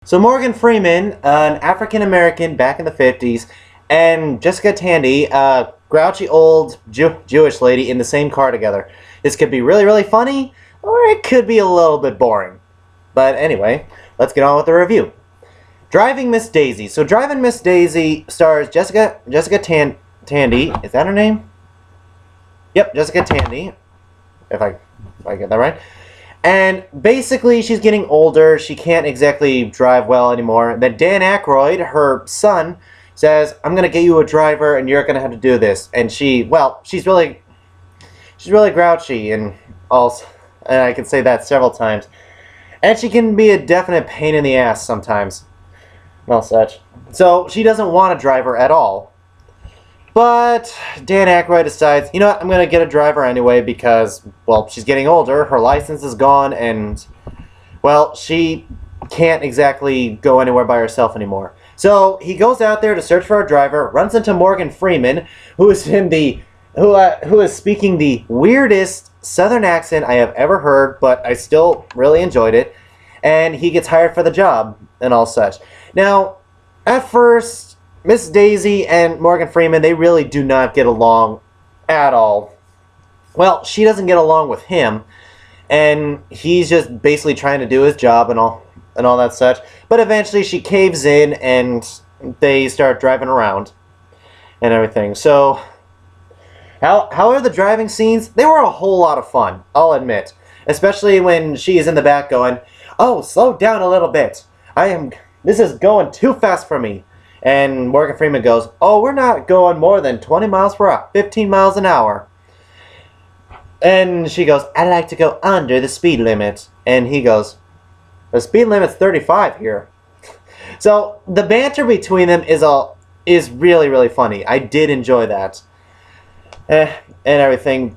So Morgan Freeman, an African American back in the 50s, and Jessica Tandy, a grouchy old Jewish lady in the same car together. This could be really, really funny, or it could be a little bit boring. But anyway, let's get on with the review. Driving Miss Daisy. So Driving Miss Daisy stars Jessica Tandy. Is that her name? Yep, Jessica Tandy. If I get that right. And basically, she's getting older. She can't exactly drive well anymore. Then Dan Aykroyd, her son, says, "I'm gonna get you a driver, and you're gonna have to do this." And she's really grouchy, and also, and I can say that several times. And she can be a definite pain in the ass sometimes, and all such. So she doesn't want a driver at all. But Dan Aykroyd decides, you know what, I'm going to get a driver anyway because, well, she's getting older, her license is gone, and, well, she can't exactly go anywhere by herself anymore. So he goes out there to search for a driver, runs into Morgan Freeman, who is who is speaking the weirdest Southern accent I have ever heard, but I still really enjoyed it, and he gets hired for the job and all such. Now, at first, Miss Daisy and Morgan Freeman, they really do not get along at all. Well, she doesn't get along with him, and he's just basically trying to do his job and all that such. But eventually she caves in, and they start driving around and everything. So, how are the driving scenes? They were a whole lot of fun, I'll admit. Especially when she is in the back going, "Oh, slow down a little bit. This is going too fast for me." And Morgan Freeman goes, "Oh, we're not going more than 20 miles per hour, 15 miles an hour." And she goes, "I like to go under the speed limit." And he goes, "The speed limit's 35 here." So the banter between them is really, really funny. I did enjoy that. And everything.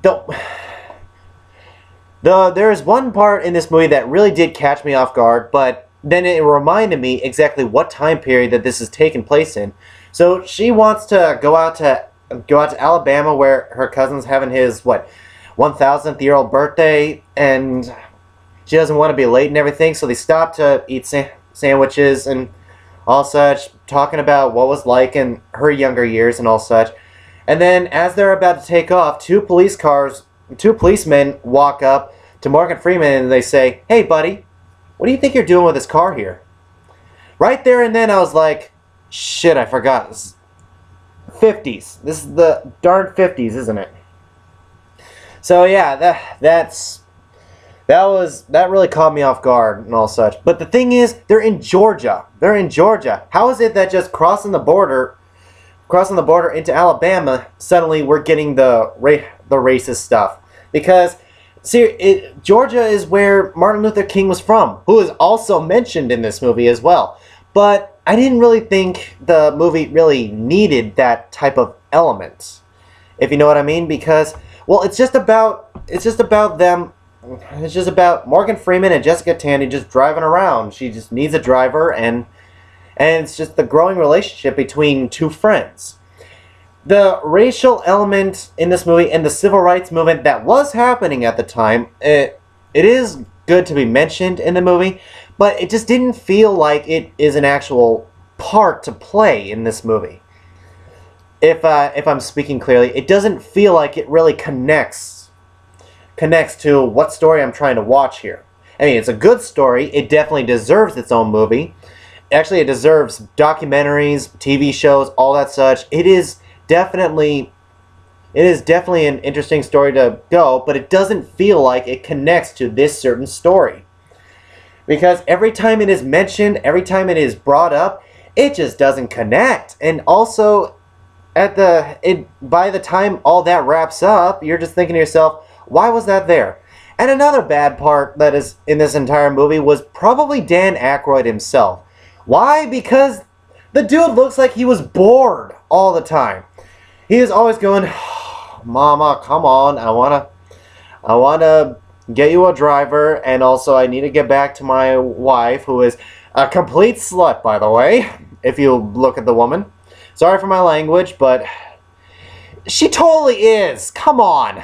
Though there is one part in this movie that really did catch me off guard, but then it reminded me exactly what time period that this is taking place in. So she wants to go out to Alabama, where her cousin's having his 1,000th-year-old birthday, and she doesn't want to be late and everything. So they stop to eat sandwiches and all such, talking about what was like in her younger years and all such. And then as they're about to take off, two policemen walk up to Morgan Freeman and they say, "Hey, buddy, what do you think you're doing with this car here?" Right there and then I was like, shit, I forgot. This is 50s. This is the darn 50s, isn't it? So yeah, that really caught me off guard and all such. But the thing is, they're in Georgia. They're in Georgia. How is it that just crossing the border into Alabama, suddenly we're getting the racist stuff? Because see, Georgia is where Martin Luther King was from, who is also mentioned in this movie as well. But I didn't really think the movie really needed that type of element, if you know what I mean. Because, well, it's just about them. It's just about Morgan Freeman and Jessica Tandy just driving around. She just needs a driver, and it's just the growing relationship between two friends. The racial element in this movie and the civil rights movement that was happening at the time, it is good to be mentioned in the movie, but it just didn't feel like it is an actual part to play in this movie. If I'm speaking clearly, it doesn't feel like it really connects to what story I'm trying to watch here. I mean, it's a good story. It definitely deserves its own movie. Actually, it deserves documentaries, TV shows, all that such. It is definitely an interesting story to go, but it doesn't feel like it connects to this certain story. Because every time it is mentioned, every time it is brought up, it just doesn't connect. And also, by the time all that wraps up, you're just thinking to yourself, why was that there? And another bad part that is in this entire movie was probably Dan Aykroyd himself. Why? Because the dude looks like he was bored all the time. He is always going, "Mama, come on, I wanna get you a driver, and also I need to get back to my wife, who is a complete slut, by the way, if you look at the woman. Sorry for my language, but she totally is. Come on."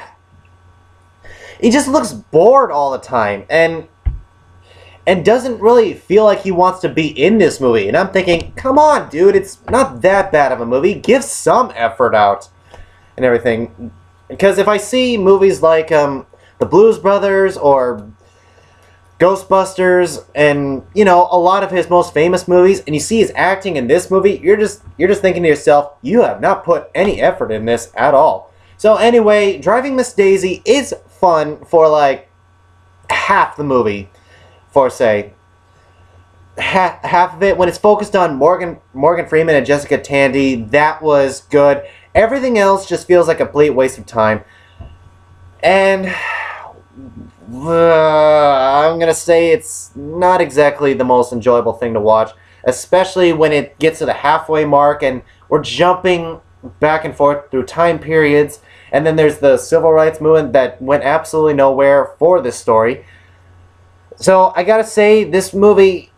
He just looks bored all the time, and and doesn't really feel like he wants to be in this movie. And I'm thinking, come on, dude, it's not that bad of a movie. Give some effort out and everything. Because if I see movies like The Blues Brothers or Ghostbusters and, you know, a lot of his most famous movies, and you see his acting in this movie, you're just thinking to yourself, you have not put any effort in this at all. So anyway, Driving Miss Daisy is fun for like half the movie. For say half of it, when it's focused on Morgan Freeman and Jessica Tandy, that was good. Everything else just feels like a complete waste of time. And I'm gonna say it's not exactly the most enjoyable thing to watch, especially when it gets to the halfway mark and we're jumping back and forth through time periods. And then there's the civil rights movement that went absolutely nowhere for this story. So I gotta say, this movie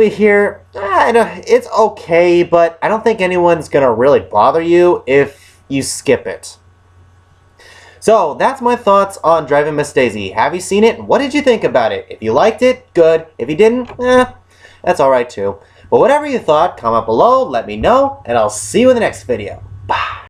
here, it's okay, but I don't think anyone's gonna really bother you if you skip it. So that's my thoughts on Driving Miss Daisy. Have you seen it? What did you think about it? If you liked it, good. If you didn't, that's alright too. But whatever you thought, comment below, let me know, and I'll see you in the next video. Bye.